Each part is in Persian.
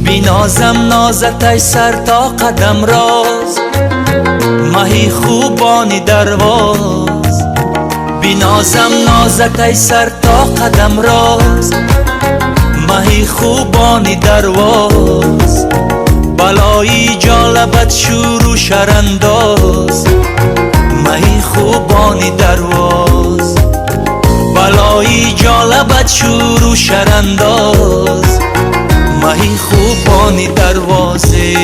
بینازم نازت ای سر تا قدم راز، مهی خوبانی درواز. بینازم نازت ای سر تا قدم راز، مهی خوبانی درواز. بلایی جالبت شور و شرانداز، مهی خوبانی درواز. بلایی جالبت شور و شرانداز، مهی خوبانی دروازه.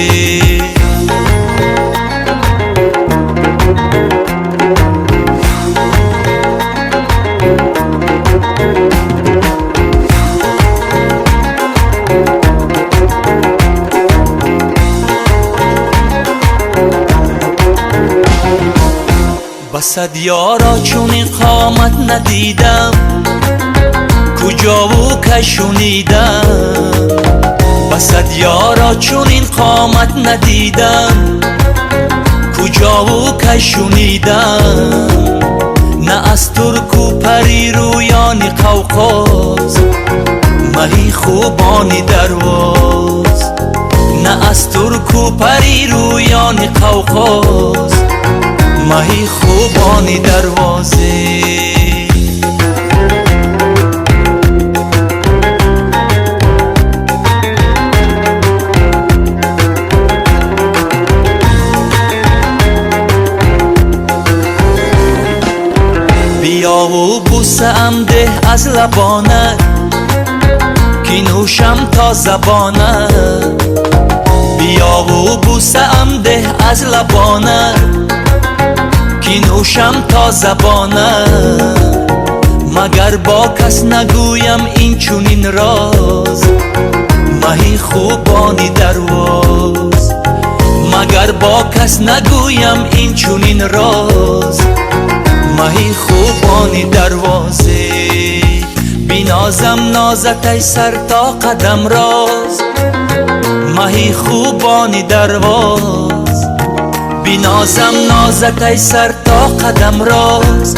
بسد یارا چون قامت ندیدم، کجا و کشونیدم. بسد یارا چون این قامت ندیدم، کجا و کشونیدم. نه از ترک و پری رویانی قوقاز، مهی خوبانی درواز. نه از ترک و پری رویانی قوقاز، مهی خوبانی دروازه. بیا و بوسه ام ده از لبانه، کی نوشم تا زبانه. بیا و بوسه ام ده از لبانه، کی نوشم تا زبانه. مگر با کس نگویم این چونین راز، مهی خوبانی درواز. مگر با کس نگویم این چونین راز، مهی خوبانی دروازه. بینازم نازت ای سر تا قدم راز، مهی خوبانی درواز. بینازم نازت ای سر تا قدم راز،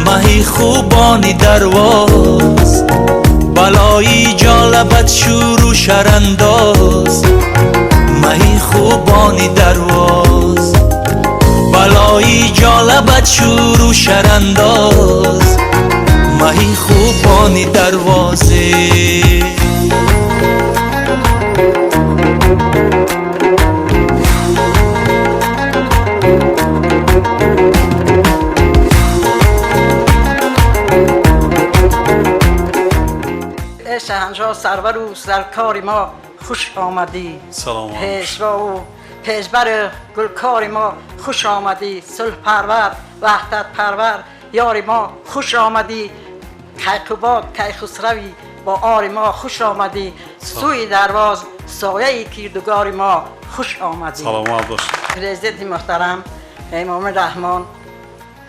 مهی خوبانی درواز. بلایی جالبت شور و شرانداز، مهی خوبانی درواز. بلایی جالبت شور و شرانداز، مهی خوبانی دروازه. شهنشاه سرور و سرکار ما خوش آمدی. سلام. پیشوا و پیشبر گلکار ما خوش آمدی. صلح پرور وحدت پرور یار ما خوش آمدی. کیقوباد کیخسروی با آر ما خوش آمدی. سوی درواز سایه کیردگار ما خوش آمدی. سلام عبدالله. پرزیدنت محترم امام رحمان،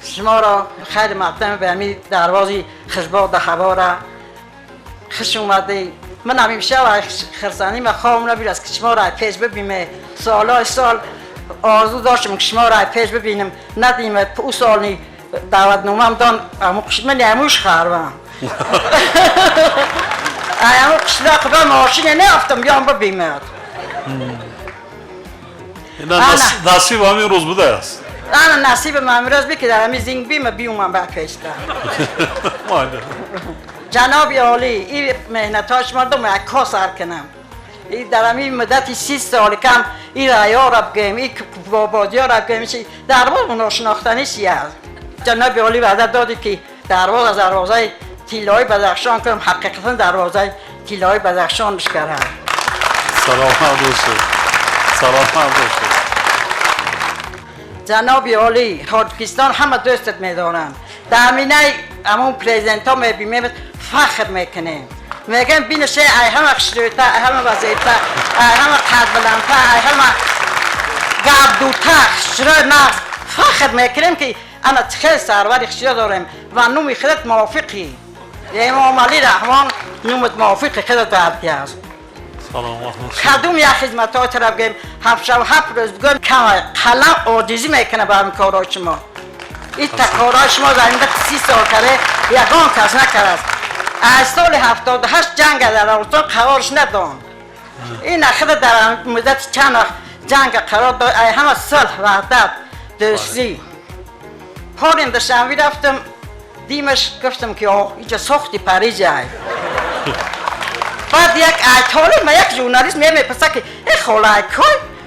شما را خیلی مقدم به همین دروازی خشباد خباره خوش اومده. من همیشه خرسانی و خوام نبیر از که شما را پیش ببینم. سالای سال آرزو داشتم که شما را پیش ببینم، ندیم. او سال دعوت نامم دان من اموش خربم. امو قشلاق به ماشین نرفتم بیام ببینم. نصیب همین روز بوده است. نه نصیب من روز بی که در همین زنگ بیم بیومم به پیشتر. جناب عالی این مهنتاش مردم عکاس سر کنم. این در همین مدتی 30 سال کم این ریا را بگیم، این بابادی ها را بگیم. درواز ناشناختنی سیه است. جناب عالی وعده دادی که درواز از دروازه تیلای بدخشان کنم. حقیقتا دروازه تیلای بدخشان بشکره. سلام عبدالله. سلام عبدالله. جناب عالی تاجیکستان همه دوستت میدارن. در همینه همون پریزیدنت ها میبینیم فخر میکنیم. میگن بینشه ای همه خشلویته، ای همه وزیرته، ای همه قد بلندته، ای همه قبل دو تخت شرای نقص فخر میکنیم که انا خیلی سروری خشیده داریم و نومی خودت موافقی امام علی رحمان نومت موافق خودت دردی است سلامت باشید. کدوم یک خدمت های طرف گیم هفت شب هفت روز بگم کمای قلم عاجزی میکنه به همین کارهای شما این کارهای شما در این 30 سال کرده یکان کس نکرد از سال 78 جنگ در افغانستان قرارش ندان این اخیر در مدت چند وقت جنگ قرار داد همه صلح وحدت دوستی پاریم در شنوی رفتم دیمش گفتم که آه اینجا ساختی پریجه بعد یک ایتالی ما یک ژورنالیست میپرسه که این خاله کن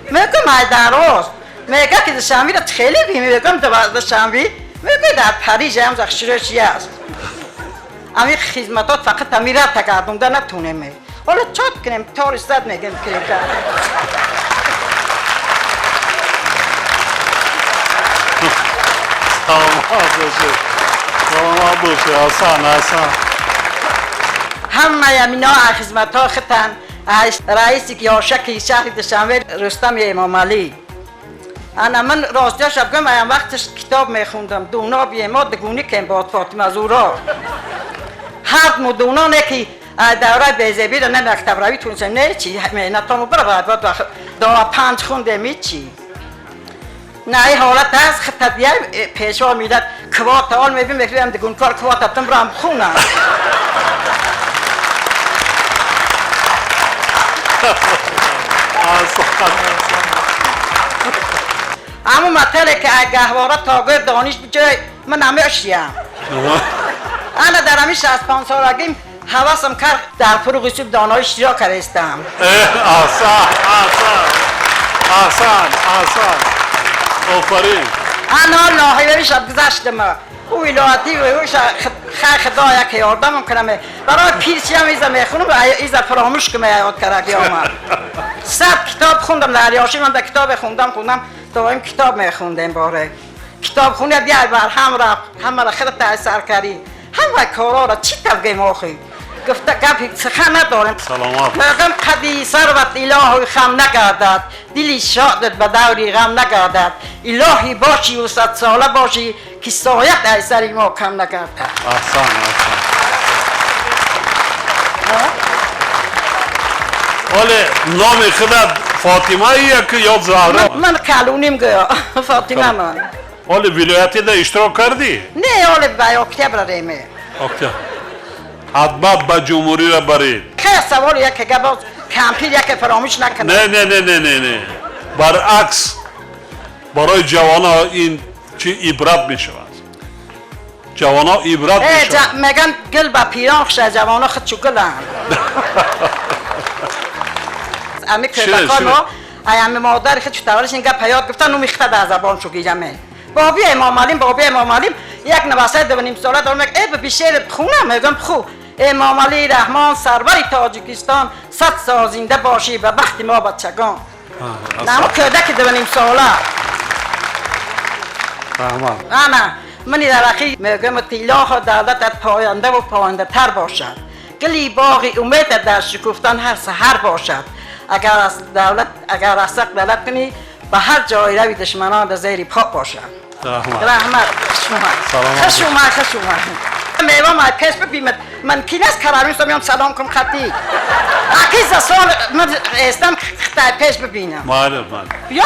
میگم ای دراز میگه که در شنوی را خیلی میگم در شنوی میگه در پریج هم زخشیره چی است امی خدمتات فقط امیر را تگردونده نتونیم حالا چات کنیم تار صد میگم که سلامت باشید حسن همه یمینا خدمت ها خطن رئیسی که یاشکی شهر دشنوه رستم امام علی انا من راستیش بگم ایم وقتش کتاب میخوندم دونا بیه ما دگونی کن باد فاطمه زورا هر مدونانه که دوره بیزبی رو نه مکتب روی تونسم نه چی مهنتامو برای باید دو 5 خونده می چی نه این حالت هست خطا بیای پیشوا میداد کوات حال میبین میکنم دگون کار کوات هفتم برام خونم اما مطلعه که گهواره تاگر دانش بجای من همیشیم انا در همیشه از 5 سالگیم حواسم کرد در فروغ سوب دانایش را کرستم احسان آفرین انا لاحیوی شب گذشتم او الهاتی و اوش خدا یک یاردم کنم برای پیرچی هم ایزا میخونم ایزا فراموش که یاد کرد آمد 100 کتاب خوندم در یاشی من در کتاب خوندم دائم کتاب میخوندم باره کتاب خونده بیای بر هم را خود تأثیر کردی همه کارا را چی تبگیم آخی گفته گفت سخن ندارم سلامت بگم قدی ثروت الهی خم نگردد دلی شادت به دوری غم نگردد الهی باشی و 100 ساله باشی که سایت ای سری ما کم نگردد احسان ولی نام خودت فاطمه ایه که یا زهرا من کلونیم گیا فاطمه من ولی ولایتی ده اشتراک کردی؟ نه ولی به اکتبر ریمه اکتبر حتما به جمهوری را برید خیلی سوال یک که باز کمپیر یک فراموش نکنه نه برعکس برای جوان ها این چی عبرت می شود جوان ها عبرت می شود میگن گل با پیران خشه جوان ها خود چو گلن امی کردکان ها امی مادر خود چطورش اینگه پیاد گفتن نو میخته در زبان شو گیجمه بابی امام علیم یک نواسه 2.5 ساله دارم میگه ای ببی شعر بخونم میگم بخو امام علی رحمان سروری تاجیکستان 100 سال زنده باشی به بخت ما بچگان نمو کردک 2.5 ساله انا منی در اخیر میگم تیلاه دولتت پاینده و پاینده تر باشد گلی باغی امید در شکفتن هر سحر باشد اگر از سق دولت کنی به هر جای روی دشمنان در زیر پا باشد رحمت خشومه میوه ما پیش ببینید من کلاس کرامیستم میام سلام کنم خطی اکیز سال من استم خطای پیش ببینم معلوم بیا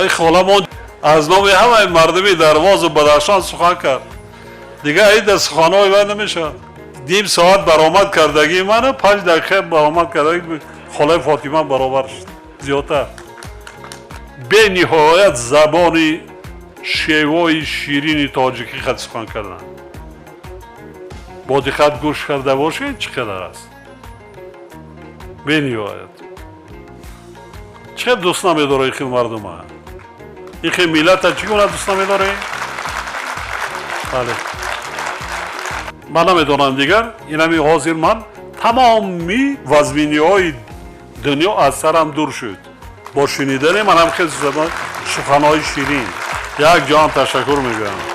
ای خالمان از نام همه مردمی درواز و بدخشان سخن کرد دیگه این در سخنهای من نمیشه نیم ساعت برآمد کردگی من 5 دقیقه برآمد کردگی خاله فاطمه برابر شد زیادتر به نهایت زبان شیوای شیرین تاجیکی خود سخن کردن با دقت گوش کرده باشید چقدر است بینیاید چقدر دوست نمیداره این مردم ها این ملت ها چگونه دوست نمیداره بله من نمیدونم دیگر این همی حاضر من تمامی وزمینی های دنیا از سرم دور شد با شنیدن من هم خیلی سخنهای شیرین یک جان تشکر میگم